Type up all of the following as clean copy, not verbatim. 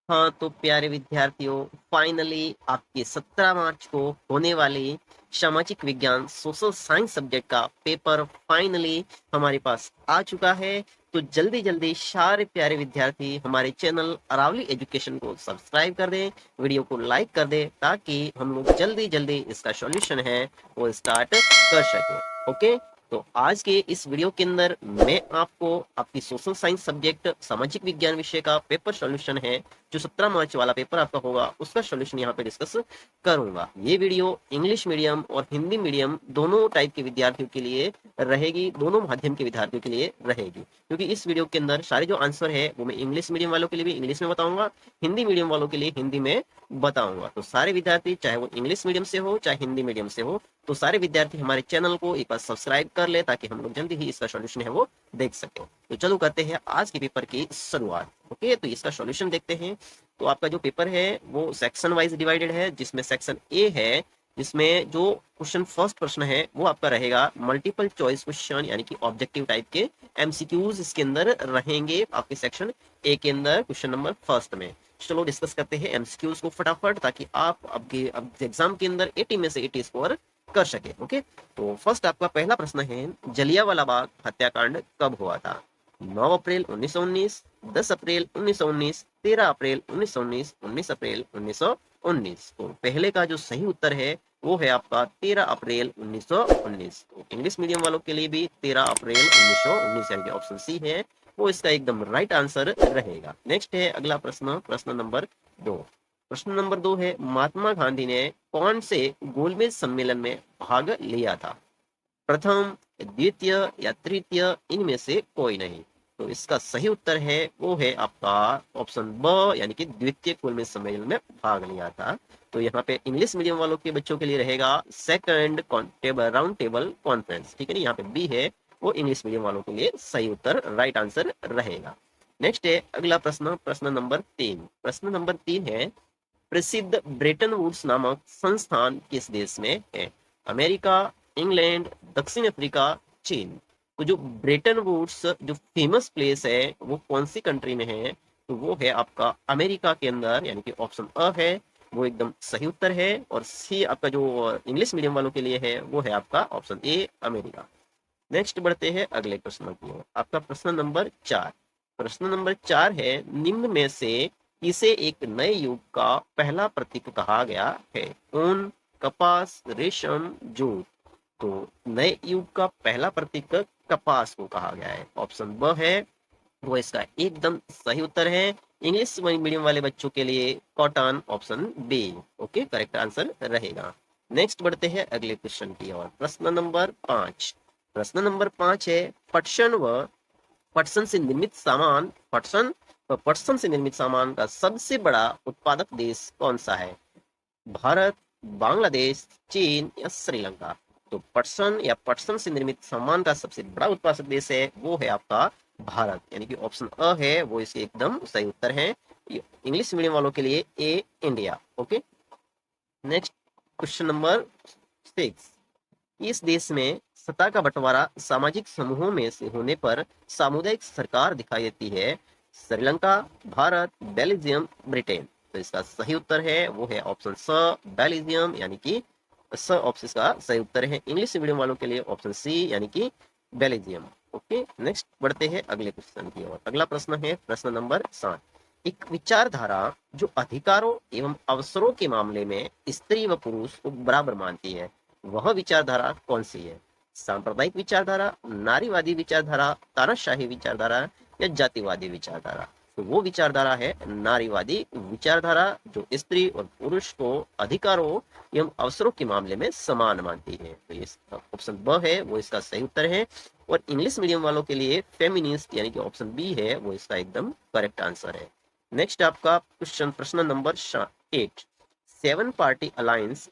हाँ तो प्यारे विद्यार्थियों, फाइनली आपके 17 मार्च को होने वाली सामाजिक विज्ञान सोशल साइंस सब्जेक्ट का पेपर फाइनली हमारे पास आ चुका है। तो जल्दी जल्दी सारे प्यारे विद्यार्थी हमारे चैनल अरावली एजुकेशन को सब्सक्राइब कर दें, वीडियो को लाइक कर दें, ताकि हम लोग जल्दी जल्दी इसका सॉल्यूशन है वो स्टार्ट कर सकें। ओके, तो आज के इस वीडियो के अंदर मैं आपको आपकी सोशल साइंस सब्जेक्ट सामाजिक विज्ञान विषय का पेपर सॉल्यूशन है, जो 17 मार्च वाला पेपर आपका होगा, उसका सॉल्यूशन यहाँ पे डिस्कस करूंगा। ये वीडियो इंग्लिश मीडियम और हिंदी मीडियम दोनों टाइप के विद्यार्थियों के लिए रहेगी, दोनों माध्यम के विद्यार्थियों के लिए रहेगी, क्योंकि इस वीडियो के अंदर सारे जो आंसर है वो मैं इंग्लिश मीडियम वालों के लिए भी इंग्लिश में बताऊंगा, हिंदी मीडियम वालों के लिए हिंदी में बताऊंगा। तो सारे विद्यार्थी, चाहे वो इंग्लिश मीडियम से हो चाहे हिंदी मीडियम से हो, तो सारे विद्यार्थी हमारे चैनल को एक बार सब्सक्राइब कर ले, ताकि हम लोग जल्दी ही इसका सॉल्यूशन है वो देख सके। तो चलो करते हैं आज के पेपर की शुरुआत। ओके, तो इसका सॉल्यूशन देखते हैं। तो आपका जो पेपर है वो सेक्शन वाइज डिवाइडेड है, जिसमें सेक्शन ए है, जिसमें जो क्वेश्चन फर्स्ट प्रश्न है वो आपका रहेगा मल्टीपल चॉइस क्वेश्चन, यानी कि ऑब्जेक्टिव टाइप के एमसीक्यूज इसके अंदर रहेंगे आपके सेक्शन ए के अंदर क्वेश्चन नंबर फर्स्ट में। चलो डिस्कस करते हैं एमसीक्यूज को फटाफट, ताकि आप आपके एग्जाम के अंदर 80 में से 80 स्कोर कर सके। ओके, तो फर्स्ट आपका पहला प्रश्न है, जलियांवाला बाग हत्याकांड कब हुआ था? 9 अप्रैल 1919, 10 अप्रैल 1919, 13 अप्रैल 1919, 19 अप्रैल 1919। तो पहले का जो सही उत्तर है वो है आपका 13 अप्रैल 1919। तो इंग्लिश मीडियम वालों के लिए भी 13 अप्रैल 1919 यानी कि ऑप्शन सी है वो इसका एकदम राइट आंसर रहेगा। नेक्स्ट है अगला प्रश्न, प्रश्न नंबर 2। प्रश्न नंबर 2 है, महात्मा गांधी ने कौन से गोलमेज सम्मेलन में भाग लिया था? प्रथम, द्वितीय या तृतीय, इनमें से कोई नहीं। तो इसका सही उत्तर है वो है आपका ऑप्शन ब, यानी कि द्वितीय गोलमेज सम्मेलन में भाग लिया था। तो यहाँ पे इंग्लिश मीडियम वालों के बच्चों के लिए रहेगा second table round table conference, ठीक है ना। यहाँ पे बी है वो इंग्लिश मीडियम वालों के लिए सही उत्तर राइट आंसर रहेगा। नेक्स्ट है अगला प्रश्न, प्रश्न नंबर 3। प्रश्न नंबर 3 है, प्रसिद्ध ब्रेटन वुड्स नामक संस्थान किस देश में है? अमेरिका, इंग्लैंड, दक्षिण अफ्रीका, चीन। तो जो ब्रेटन वुड्स जो फेमस प्लेस है वो कौन सी कंट्री में है? तो वो है आपका अमेरिका के अंदर, यानी कि ऑप्शन अ है वो एकदम सही उत्तर है। और सी आपका जो इंग्लिश मीडियम वालों के लिए है वो है आपका ऑप्शन ए, अमेरिका। नेक्स्ट बढ़ते हैं अगले प्रश्न की ओर। आपका प्रश्न नंबर 4। प्रश्न नंबर 4 है, निम्न में से इसे एक नए युग का पहला प्रतीक कहा गया है? ऊन, कपास, रेशम, जूट। तो नए युग का पहला प्रतीक कपास को कहा गया है, ऑप्शन ब है वो इसका एकदम सही उत्तर है। इंग्लिश मीडियम वाले बच्चों के लिए cotton, option B okay correct answer रहेगा। नेक्स्ट बढ़ते हैं अगले क्वेश्चन की ओर। प्रश्न नंबर 5। प्रश्न नंबर 5 है, पटसन व पटसन से निर्मित सामान पटसन से निर्मित सामान का सबसे बड़ा उत्पादक देश कौन सा है? भारत, बांग्लादेश, चीन या श्रीलंका। तो पटसन या पटसन से निर्मित सामान का सबसे बड़ा उत्पादक देश है वो है आपका भारत, यानी कि ऑप्शन अ है वो इसके एकदम सही उत्तर है। इंग्लिश मीडियम वालों के लिए A, India. Okay, next question number 6। इस देश में सत्ता का बंटवारा सामाजिक समूहों में से होने पर सामुदायिक सरकार दिखाई देती है? Sri Lanka, Bharat, Belgium, Britain. तो इसका सही उत्तर है वो है ऑप्शन स, बेल्जियम, यानी कि स ऑप्शन का सही उत्तर है। इंग्लिश मीडियम वालों के लिए ऑप्शन सी, यानी कि बेल्जियम। ओके, नेक्स्ट बढ़ते हैं अगले क्वेश्चन की ओर। अगला प्रश्न है प्रश्न नंबर 7। एक विचारधारा जो अधिकारों एवं अवसरों के मामले में स्त्री व पुरुष को बराबर मानती है, वह विचारधारा कौन सी है? सांप्रदायिक विचारधारा, नारीवादी विचारधारा, तानाशाही विचारधारा या जातिवादी विचारधारा। तो वो विचारधारा है नारीवादी विचारधारा, जो स्त्री और पुरुष को अधिकारों एवं अवसरों के मामले में समान मानती है। तो ये ऑप्शन ब है वो इसका सही उत्तर है। और इंग्लिश मीडियम वालों के लिए फेमिनिस्ट, यानी कि ऑप्शन बी है वो इसका एकदम करेक्ट आंसर है। नेक्स्ट आपका क्वेश्चन, प्रश्न नंबर 8। 7 पार्टी अलायंस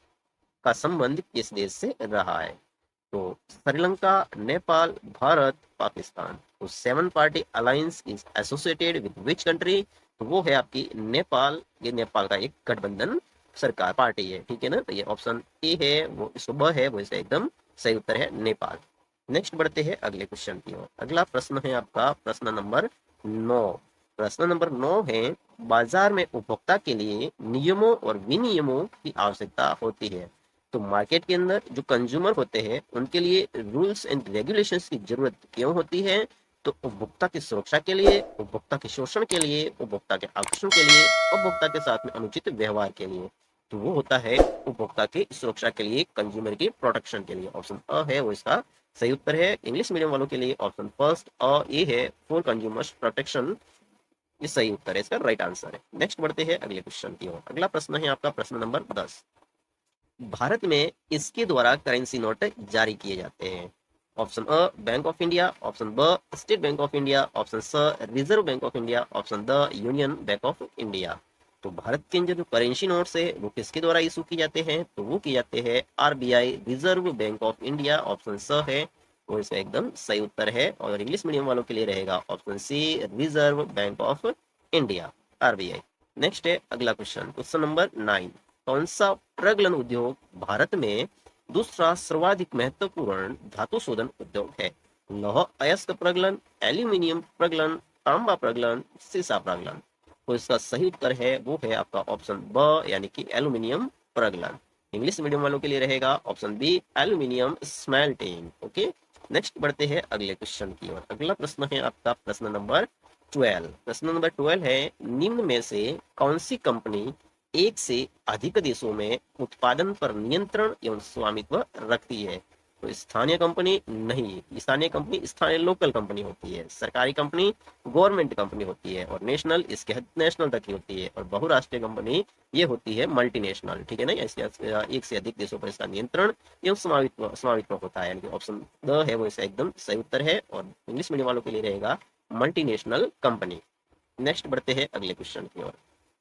का संबंध किस देश से रहा है? तो श्रीलंका, नेपाल, भारत, पाकिस्तान। तो 7 party alliance is associated with which country? तो वो है आपकी नेपाल। ये नेपाल का एक गठबंधन सरकार पार्टी है, ठीक है ना। तो ये ऑप्शन ए है वो इसको ब है वो इसका एकदम सही उत्तर है, नेपाल। नेक्स्ट बढ़ते हैं अगले क्वेश्चन की ओर। अगला प्रश्न है आपका प्रश्न नंबर 9। प्रश्न नंबर 9 है, बाजार में उपभोक्ता के लिए नियमों और विनियमों की आवश्यकता होती है। तो मार्केट के अंदर जो कंज्यूमर होते हैं उनके लिए रूल्स एंड रेगुलेशंस की जरूरत क्यों होती है? तो उपभोक्ता की सुरक्षा के लिए, उपभोक्ता के शोषण के लिए, उपभोक्ता के आकर्षण के लिए, उपभोक्ता के साथ में अनुचित व्यवहार के लिए। तो वो होता है उपभोक्ता की सुरक्षा के लिए, कंज्यूमर की प्रोटेक्शन के लिए। ऑप्शन अ है वो इसका सही उत्तर है। इंग्लिश मीडियम वालों के लिए ऑप्शन फर्स्ट अ ए है, फॉर कंज्यूमर्स प्रोटेक्शन, ये सही उत्तर है, इसका राइट आंसर है। नेक्स्ट बढ़ते हैं अगले क्वेश्चन की ओर। अगला प्रश्न है आपका प्रश्न नंबर 10। भारत में इसके द्वारा करेंसी नोट जारी किए जाते हैं। ऑप्शन अ बैंक ऑफ इंडिया, ऑप्शन ब State Bank of India, option स Reserve bank of India, option द यूनियन बैंक ऑफ इंडिया। तो भारत के अंदर जो करेंसी नोट्स है वो किसके द्वारा इशू किए जाते हैं? तो वो किए जाते हैं RBI, reserve bank of India. Option स है वो इसका एकदम सही उत्तर है। और इंग्लिश मीडियम वालों के लिए रहेगा option C, reserve bank of India, RBI. Next है अगला क्वेश्चन, क्वेश्चन नंबर 9। कौन सा प्रगलन उद्योग भारत में दूसरा सर्वाधिक महत्वपूर्ण धातु शोधन उद्योग है? लौह अयस्क प्रगलन, एल्यूमिनियम प्रगलन, तांबा प्रगलन, सीसा प्रगलन। तो इसका सही उत्तर है वो है आपका ऑप्शन ब, यानी कि एल्यूमिनियम प्रगलन। इंग्लिश मीडियम वालों के लिए रहेगा option B, aluminium smelting. Okay, next बढ़ते हैं अगले क्वेश्चन की ओर। अगला प्रश्न है आपका प्रश्न नंबर 12। प्रश्न नंबर 12 है, निम्न में से कौन सी कंपनी एक से अधिक देशों में उत्पादन पर नियंत्रण एवं स्वामित्व रखती है? तो स्थानीय कंपनी नहीं, स्थानीय कंपनी स्थानीय लोकल कंपनी होती है, सरकारी कंपनी गवर्नमेंट कंपनी होती है, और नेशनल इसके नेशनल तक की होती है, और बहुराष्ट्रीय कंपनी ये होती है मल्टीनेशनल। ठीक है ना, इसके एक से अधिक देशों पर इसका नियंत्रण एवं स्वामित्व होता है, यानी कि ऑप्शन द है वो इसका एकदम सही उत्तर है। और इंग्लिश मीडियम वालों के लिए रहेगा मल्टीनेशनल कंपनी। नेक्स्ट बढ़ते हैं अगले क्वेश्चन की ओर।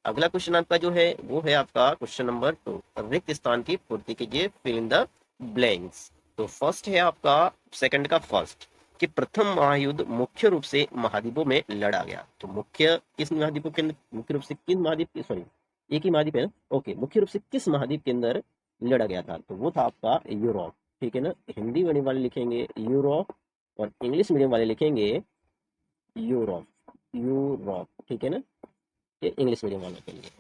अगला क्वेश्चन आपका जो है वो है आपका क्वेश्चन नंबर 2। रिक्त स्थान की पूर्ति कीजिए, फिल इन द ब्लैंक्स। तो फर्स्ट है आपका सेकंड का फर्स्ट, कि प्रथम महायुद्ध मुख्य रूप से महाद्वीपों में लड़ा गया। तो मुख्य किस महाद्वीपों के अंदर, मुख्य रूप से किस महाद्वीप की, सॉरी एक ही महाद्वीप है ना, ओके, मुख्य रूप से किस महाद्वीप के अंदर लड़ा गया था? तो वो था आपका यूरोप। ठीक है ना, हिंदी मीडियम वाले लिखेंगे यूरोप और इंग्लिश मीडियम वाले लिखेंगे यूरोप, यूरोप। ठीक है ना, ये इंग्लिश मीडियम वालों के लिए।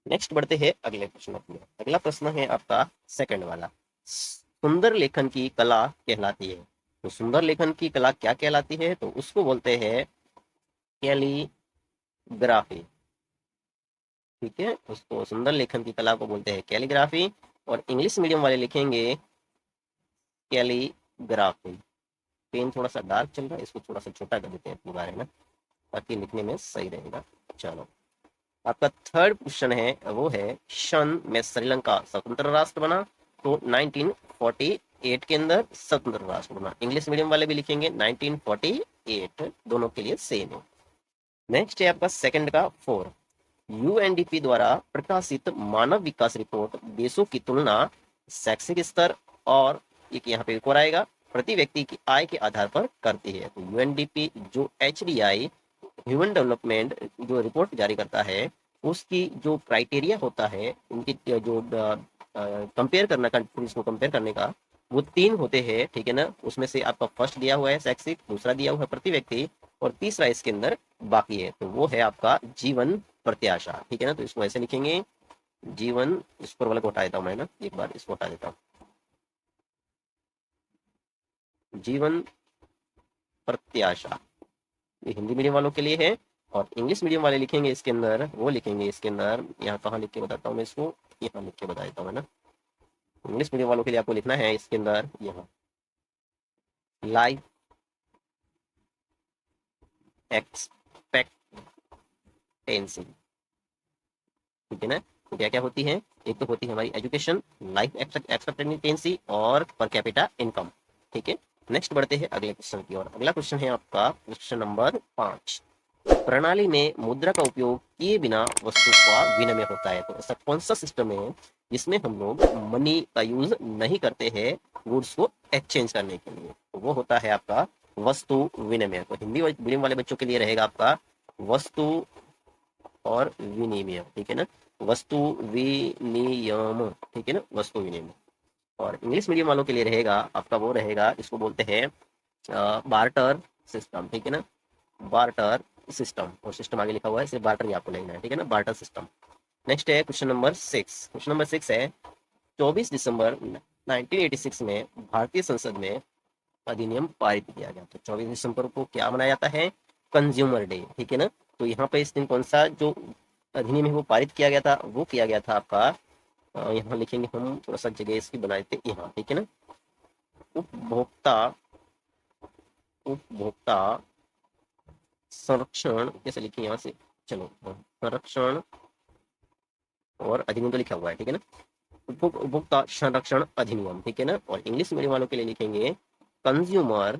नेक्स्ट बढ़ते हैं अगले प्रश्न में। अगला प्रश्न है आपका सेकंड वाला, सुंदर लेखन की कला कहलाती है। तो सुंदर लेखन की कला क्या कहलाती है? तो उसको बोलते हैं कैलीग्राफी। ठीक है, उसको सुंदर लेखन की कला को बोलते हैं कैलीग्राफी, और इंग्लिश मीडियम वाले लिखेंगे कैलीग्राफी। पेन थोड़ा सा डार्क चल रहा है, इसको थोड़ा सा छोटा कर देते हैं अपने बारे में, ताकि लिखने में सही रहेगा। चलो, आपका थर्ड क्वेश्चन है वो है, सन में श्रीलंका स्वतंत्र राष्ट्र बना? तो 1948 के अंदर स्वतंत्र राष्ट्र बना। इंग्लिश मीडियम वाले भी लिखेंगे 1948, दोनों के लिए सेम है। नेक्स्ट है आपका सेकंड का 4। यूएनडीपी द्वारा प्रकाशित मानव विकास रिपोर्ट देशों की तुलना शैक्षिक स्तर और एक यहाँ पे एक और आएगा, प्रति व्यक्ति की आय के आधार पर करती है। तो यूएनडीपी जो एचडीआई ह्यूमन डेवलपमेंट जो रिपोर्ट जारी करता है, उसकी जो क्राइटेरिया होता है, उनकी जो कंपेयर करना, कंट्रीज को कंपेयर करने का, वो 3 होते हैं। ठीक है ना, उसमें से आपका फर्स्ट दिया हुआ है शैक्षिक, दूसरा दिया हुआ है प्रति व्यक्ति, और तीसरा इसके अंदर बाकी है, तो वो है आपका जीवन प्रत्याशा। ठीक है ना, तो इसको ऐसे लिखेंगे जीवन, इस पर वाले को हटा देता हूँ मैं ना, एक बार इसको हटा देता हूँ, जीवन प्रत्याशा, ये हिंदी मीडियम वालों के लिए है। और इंग्लिश मीडियम वाले लिखेंगे इसके अंदर, वो लिखेंगे इसके अंदर, यहाँ कहाँ लिख के बताता हूँ मैं इसको, यहाँ लिख के बता देता हूँ ना। इंग्लिश मीडियम वालों के लिए आपको लिखना है इसके अंदर यहाँ लाइफ एक्सपेक्टेंसी। ठीक है ना, तो क्या क्या होती है? एक तो होती है हमारी एजुकेशन, लाइफ एक्सपेक्टेंसी और पर कैपिटा इनकम। ठीक है, नेक्स्ट बढ़ते हैं अगले क्वेश्चन की ओर। अगला क्वेश्चन है आपका क्वेश्चन नंबर 5। प्रणाली में मुद्रा का उपयोग किए बिना वस्तु का विनिमय होता है। तो ऐसा कौन सा सिस्टम है जिसमें हम लोग मनी का यूज नहीं करते हैं गुड्स को एक्सचेंज करने के लिए? तो वो होता है आपका वस्तु विनिमय। तो हिंदी मीडियम वाले बच्चों के लिए रहेगा आपका वस्तु और विनिमय। ठीक है ना, वस्तु विनियम। ठीक है ना, वस्तु विनिमय। और इंग्लिश मीडियम वालों के लिए रहेगा आपका वो रहेगा, इसको बोलते हैं बार्टर सिस्टम। ठीक है ना, बार्टर सिस्टम, और सिस्टम आगे लिखा हुआ है, सिर्फ बार्टर ही आपको लिखना है, ठीक है ना, बार्टर सिस्टम। नेक्स्ट है क्वेश्चन नंबर 6। क्वेश्चन नंबर 6 है 24 दिसंबर 1986 में भारतीय संसद में अधिनियम पारित किया गया। तो 24 दिसंबर को क्या मनाया जाता है? कंज्यूमर डे, ठीक है ना। तो यहाँ पे इस दिन कौन सा जो अधिनियम है वो पारित किया गया था? वो किया गया था आपका, यहाँ लिखेंगे हम, थोड़ा सा जगह इसकी बनाए थे यहाँ, ठीक है ना, उपभोक्ता उपभोक्ता संरक्षण, कैसे लिखे यहाँ से, चलो संरक्षण और अधिनियम तो लिखा हुआ है, ठीक है ना, उपभोक्ता संरक्षण अधिनियम, ठीक है ना। और इंग्लिश मीडियम वालों के लिए लिखेंगे कंज्यूमर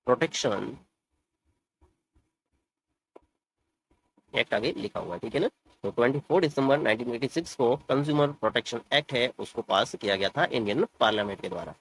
प्रोटेक्शन एक्ट आगे लिखा हुआ है, ठीक है ना। तो 24 दिसंबर 1986 को कंज्यूमर प्रोटेक्शन एक्ट है उसको पास किया गया था इंडियन पार्लियामेंट के द्वारा।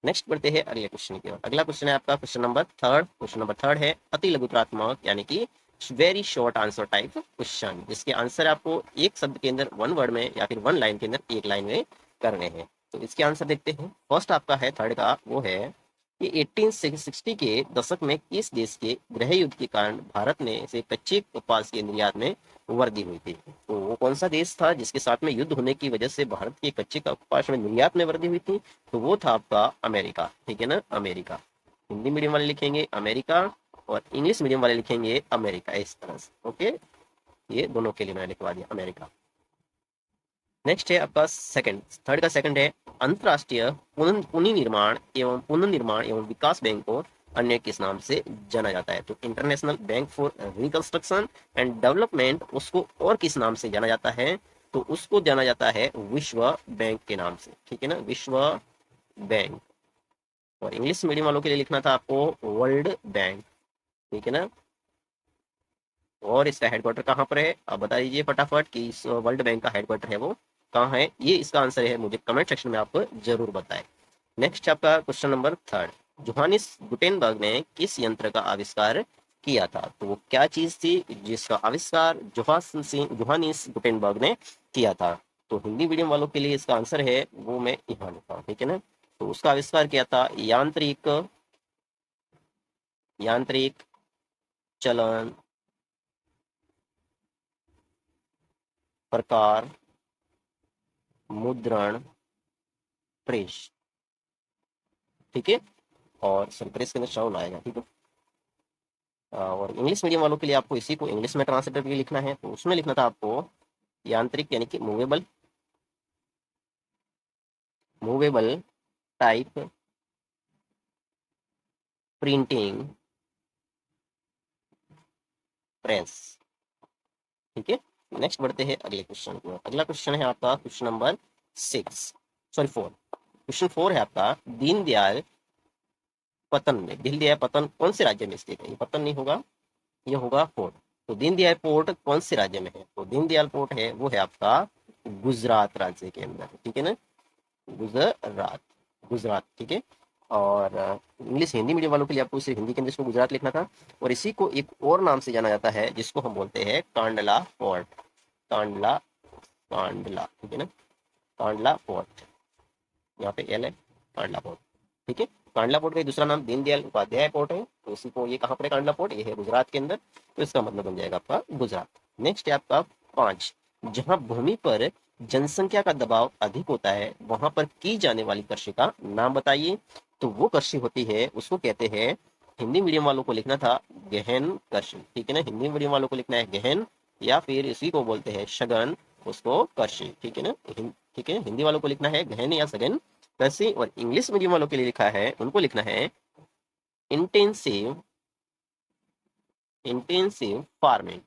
नेक्स्ट बढ़ते हैं अगले क्वेश्चन की ओर। अगला क्वेश्चन है आपका question number third. Question number third है अति लघुत्रात्मक यानी कि very short answer type question, जिसके आंसर आपको एक शब्द के अंदर वन वर्ड में या फिर वन लाइन के अंदर एक लाइन में करने हैं। तो इसके आंसर देखते हैं। फर्स्ट आपका है थर्ड का, वो है कि 1860 के दशक में किस देश के गृह युद्ध के कारण भारत ने से कच्चे कपास के निर्यात में वृद्धि हुई थी? तो वो कौन सा देश था जिसके साथ में युद्ध होने की वजह से भारत के कच्चे कपास में निर्यात में वृद्धि हुई थी? तो वो था आपका अमेरिका, ठीक है ना, अमेरिका। हिंदी मीडियम वाले लिखेंगे अमेरिका और इंग्लिश मीडियम वाले लिखेंगे अमेरिका, इस तरह से। ओके, ये दोनों के लिए मैंने लिखवा दिया अमेरिका। नेक्स्ट है आपका सेकंड, थर्ड का सेकंड है अंतरराष्ट्रीय पुनर्निर्माण एवं विकास बैंक को अन्य किस नाम से जाना जाता है? तो international bank for reconstruction and development, उसको और किस नाम से जाना जाता है? तो उसको जाना जाता है विश्व बैंक के नाम से, ठीक है ना, विश्व बैंक। और इंग्लिश मीडियम वालों के लिए लिखना था आपको वर्ल्ड बैंक, ठीक है ना। और इसका हेडक्वार्टर कहाँ पर है? आप बता दीजिए फटाफट कि इस वर्ल्ड बैंक का हेडक्वार्टर है वो कहाँ है? ये इसका आंसर है, मुझे कमेंट सेक्शन में आप जरूर बताएं। नेक्स्ट आपका question number third, Johannes Gutenberg ने किस यंत्र का आविष्कार किया था? तो वो क्या चीज थी जिसका आविष्कार जोहानिस गुटेनबर्ग ने किया था? तो हिंदी मीडियम वालों के लिए इसका आंसर है वो मैं यहाँ लिखा हूँ, ठीक है ना। तो उसका आविष्कार किया था यांत्रिक चलन प्रकार मुद्रण प्रेस, ठीक है। और सॉरी, प्रेस के अंदर शाउल आएगा, ठीक है। और इंग्लिश मीडियम वालों के लिए आपको इसी को इंग्लिश में ट्रांसलेट करके लिखना है। तो उसमें लिखना था आपको यांत्रिक यानी कि मूवेबल टाइप प्रिंटिंग प्रेस, ठीक है। नेक्स्ट बढ़ते हैं अगले क्वेश्चन की ओर। अगला क्वेश्चन है आपका क्वेश्चन नंबर 4। क्वेश्चन 4 है आपका दीनदयाल पतन कौन से राज्य में स्थित है? ये पतन नहीं होगा, ये होगा पोर्ट। तो दीनदयाल पोर्ट कौन से राज्य में है? तो दीनदयाल पोर्ट है वो है आपका गुजरात राज्य के अंदर, ठीक है ना, गुजरात, गुजरात, ठीक है। और इंग्लिश हिंदी मीडियम वालों के लिए आपको सिर्फ हिंदी के अंदर इसको गुजरात लिखना था। और इसी को एक और नाम से जाना जाता है जिसको हम बोलते हैं कांडला पोर्ट, कांडला, कांडला, ठीक है ना, कांडला पोर्ट, यहाँ पे एल है, कांडला पोर्ट, ठीक है। कांडला पोर्ट का दूसरा नाम दीनदयाल उपाध्याय पोर्ट है। तो इसी को, ये कहाँ पर है कांडला पोर्ट? ये है गुजरात के अंदर। तो इसका मतलब बन जाएगा आपका गुजरात। नेक्स्ट है आपका 5, जहां भूमि पर जनसंख्या का दबाव अधिक होता है वहां पर की जाने वाली कृषि का नाम बताइए। तो वो कृषि होती है, उसको कहते हैं, हिंदी मीडियम वालों को लिखना था गहन कृषि, ठीक है ना, हिंदी मीडियम वालों को लिखना है गहन, या फिर इसी को बोलते हैं सघन, उसको कृषि, ठीक है ना, ठीक है। हिंदी वालों को लिखना है गहन या सघन कृषि। और इंग्लिश मीडियम वालों के लिए लिखा है, उनको लिखना है इंटेंसिव, इंटेंसिव फार्मिंग,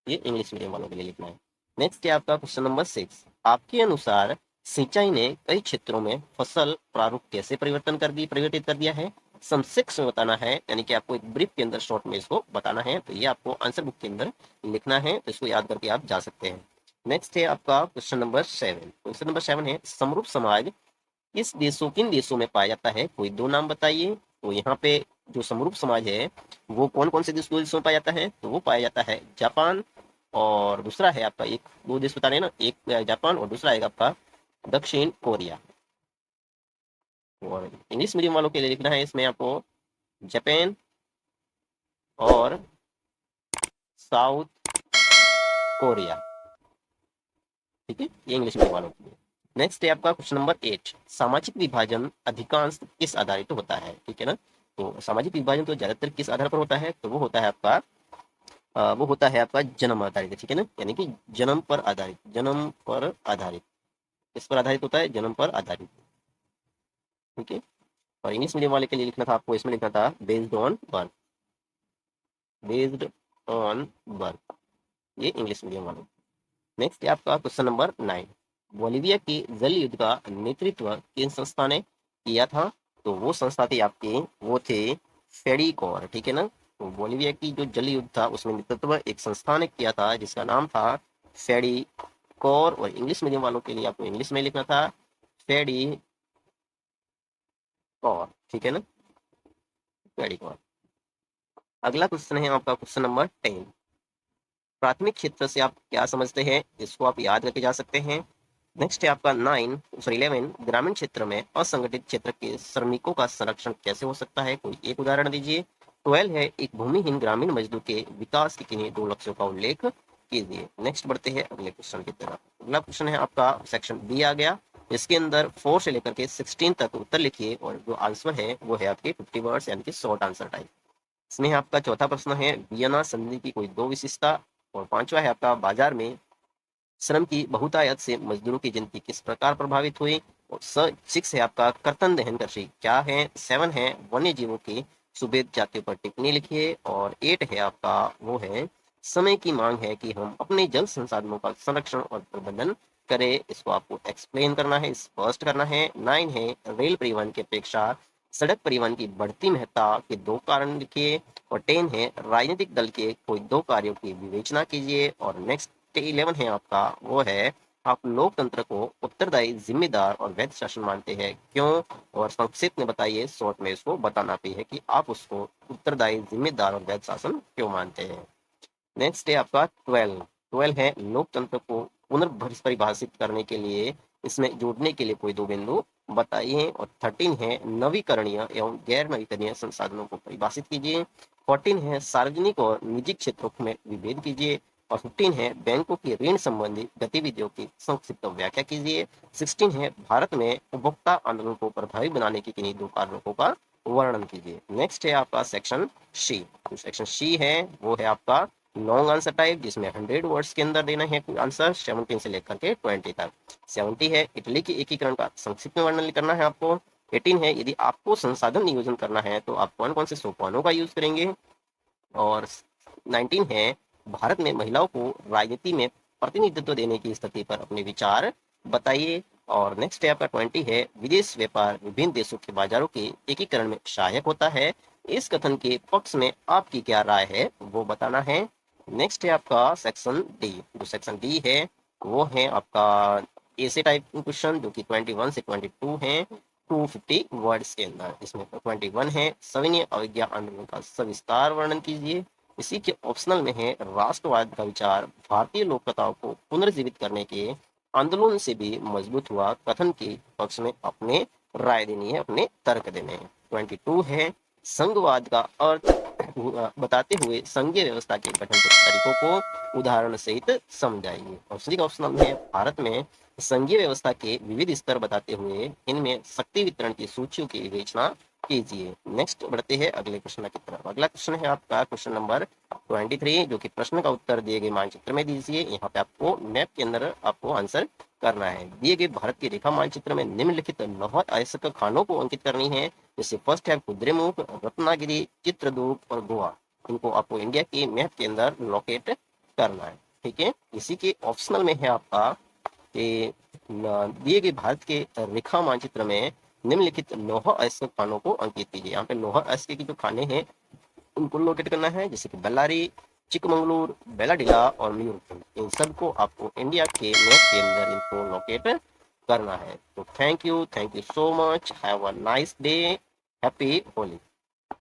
ये इंग्लिश मीडियम वालों के लिए लिखना है। नेक्स्ट है आपका क्वेश्चन नंबर 6, आपके अनुसार सिंचाई ने कई क्षेत्रों में फसल प्रारूप कैसे परिवर्तित कर दिया है? संक्षिप्त में बताना है, यानी कि आपको एक ब्रीफ के अंदर शॉर्ट में इसको बताना है। तो ये आपको आंसर बुक के अंदर लिखना है, तो इसको याद करके आप जा सकते हैं। नेक्स्ट है आपका क्वेश्चन नंबर 7। क्वेश्चन नंबर 7 है समरूप समाज किन देशों में पाया जाता है? कोई 2 नाम बताइए। तो यहाँ पे जो समरूप समाज है वो कौन कौन से देशों में पाया जाता है? तो वो पाया जाता है जापान, और दूसरा है आपका, एक 2 देश बता रहे हैं ना, एक जापान और दूसरा है आपका दक्षिण कोरिया। और इंग्लिश मीडियम वालों के लिए लिखना है इसमें आपको जापान और साउथ कोरिया। ठीक है, ये इंग्लिश मीडियम वालों के लिए। नेक्स्ट है आपका क्वेश्चन नंबर 8, सामाजिक विभाजन अधिकांश किस आधारित होता है। ठीक है ना, तो सामाजिक विभाजन तो ज्यादातर किस आधार पर होता है, तो वो होता है आपका वो होता है आपका जन्म आधारित। ठीक है ना, यानी कि जन्म पर आधारित, जन्म पर आधारित। किस पर आधारित होता है, जन्म पर आधारित। ठीक है, और इंग्लिश मीडियम वाले के लिए लिखना था आपको, इसमें लिखना था based on birth, based on birth, ये इंग्लिश मीडियम वालों। नेक्स्ट है आपका क्वेश्चन नंबर 9, बोलीविया के जल युद्ध का नेतृत्व किन संस्था ने किया था। तो वो संस्था थी आपके, वो थे फेडिकोर। ठीक है ना, तो बोलीविया की जो जल युद्ध था उसमें नेतृत्व एक संस्था ने किया था जिसका नाम था फेडिकोर। और इंग्लिश मीडियम वालों के लिए आपको इंग्लिश में लिखना था फेडिकोर। ठीक है ना, फेडिकोर। अगला क्वेश्चन है आपका क्वेश्चन नंबर 10, प्राथमिक क्षेत्र से आप क्या समझते हैं, इसको आप याद करके जा सकते हैं। नेक्स्ट है आपका 11, ग्रामीण क्षेत्र में असंगठित क्षेत्र के श्रमिकों का संरक्षण कैसे हो सकता है, कोई एक उदाहरण दीजिए। 12 है, एक भूमिहीन ग्रामीण मजदूर के विकास के किन्हीं 2 लक्ष्यों का उल्लेख कीजिए। नेक्स्ट बढ़ते हैं अगले क्वेश्चन की तरफ। अगला क्वेश्चन है आपका सेक्शन बी आ गया, इसके अंदर 4 से लेकर के 16 तक उत्तर लिखिए और जो आंसर है वो है आपके 50 वर्ड्स यानी कि शॉर्ट आंसर टाइप। इसमें आपका चौथा प्रश्न है वियना संधि की कोई 2 विशेषता। और पांचवा है आपका बाजार में श्रम की बहुतायत से मजदूरों की गिनती किस प्रकार प्रभावित हुई। और 6 है आपका कर्तन दहन कृषि क्या है। 7 है वन्य जीवों की सुभेद जातियों पर टिप्पणी लिखिए। और 8 है आपका वो है समय की मांग है कि हम अपने जल संसाधनों का संरक्षण और प्रबंधन करें, इसको आपको एक्सप्लेन करना है, स्पष्ट करना है। 9 है रेल परिवहन की अपेक्षा सड़क परिवहन की बढ़ती महत्ता के 2 कारण लिखिए। और 10 है राजनीतिक दल के कोई 2 कार्यों की विवेचना कीजिए। और नेक्स्ट 11 है आपका वो है आप लोकतंत्र को उत्तरदायी, जिम्मेदार और वैध शासन मानते हैं, क्यों। और संक्षिप्त में बताइए, शॉर्ट में इसको बताना भी है कि आप उसको उत्तरदायी, जिम्मेदार और वैध शासन क्यों मानते हैं। नेक्स्ट है आपका 12 है लोकतंत्र को पुनर्परिभाषित करने के लिए, इसमें जोड़ने के लिए कोई 2 बिंदु बताइए। और 13 है नवीकरणीय एवं गैर नवीकरणीय संसाधनों को परिभाषित कीजिए। 14 है सार्वजनिक और निजी क्षेत्रों में विभेद कीजिए। और 15 है बैंकों की ऋण संबंधी गतिविधियों की संक्षिप्त व्याख्या कीजिए। 16 है भारत में उपभोक्ता आंदोलन को प्रभावी बनाने के किन्हीं 2 कारणों का वर्णन कीजिए। नेक्स्ट है आपका सेक्शन सी। सेक्शन सी है वो है आपका लॉन्ग आंसर टाइप, जिसमें 100 वर्ड्स के अंदर देना है आंसर 17 से लेकर के 20 तक। 70 है इटली के एकीकरण का संक्षिप्त में वर्णन करना है आपको। 18 है यदि आपको संसाधन नियोजन करना है तो आप कौन कौन से सोपानों का यूज करेंगे। और 19 है भारत में महिलाओं को राजनीति में प्रतिनिधित्व देने की स्थिति पर अपने विचार बताइए। और नेक्स्ट है आपका 20 है विदेश व्यापार विभिन्न देशों के बाजारों के एकीकरण में सहायक होता है, इस कथन के पक्ष में आपकी क्या राय है वो बताना है। नेक्स्ट है आपका सेक्शन डी। जो सेक्शन डी है वो है आपका ऐसे टाइप क्वेश्चन जो कि 21 से 22 है 250 वर्ड्स के अंदर। इसमें 21 है सविनय अवज्ञा आंदोलन का सविस्तार वर्णन कीजिए। इसी के ऑप्शनल में है राष्ट्रवाद का विचार भारतीय लोक कथाओं को पुनर्जीवित करने के आंदोलन से भी मजबूत हुआ, कथन के पक्ष में अपने राय देनी है, अपने तर्क देने हैं। 22 है संघवाद का अर्थ बताते हुए संघीय व्यवस्था के गठन के तरीकों को उदाहरण सहित समझाइए। और उसी का ऑप्शनल में भारत में संघीय व्यवस्था के विविध स्तर बताते हुए इनमें शक्ति वितरण की सूचियों की विवेचना कीजिए। नेक्स्ट बढ़ते हैं अगले क्वेश्चन की तरफ। अगला क्वेश्चन है आपका क्वेश्चन नंबर 23, जो कि प्रश्न का उत्तर दिए गए मानचित्र में दीजिए। यहाँ पे आपको मैप के अंदर आपको आंसर करना है। दिए गए भारत के रेखा मानचित्र में निम्नलिखित लौह अयस्क खानों को अंकित करनी है। जैसे फर्स्ट है कुद्रेमुख, रत्नागिरी, चित्रदुर्ग और गोवा। इनको आपको इंडिया के मैप के अंदर लोकेट करना है। ठीक है, इसी के ऑप्शनल में है आपका कि दिए गए भारत के रेखा मानचित्र में निम्नलिखित लौह अयस्क खानों को अंकित कीजिए। यहाँ पे लौह अयस्क की जो खाने हैं उनको लोकेट करना है, जैसे कि बेल्लारी, चिकमंगलुरु, बेलाडीला और मयूरभंज। इन सबको आपको इंडिया के मैप के अंदर इनको लोकेट करना है। तो thank you so much, have a nice day, happy Holi.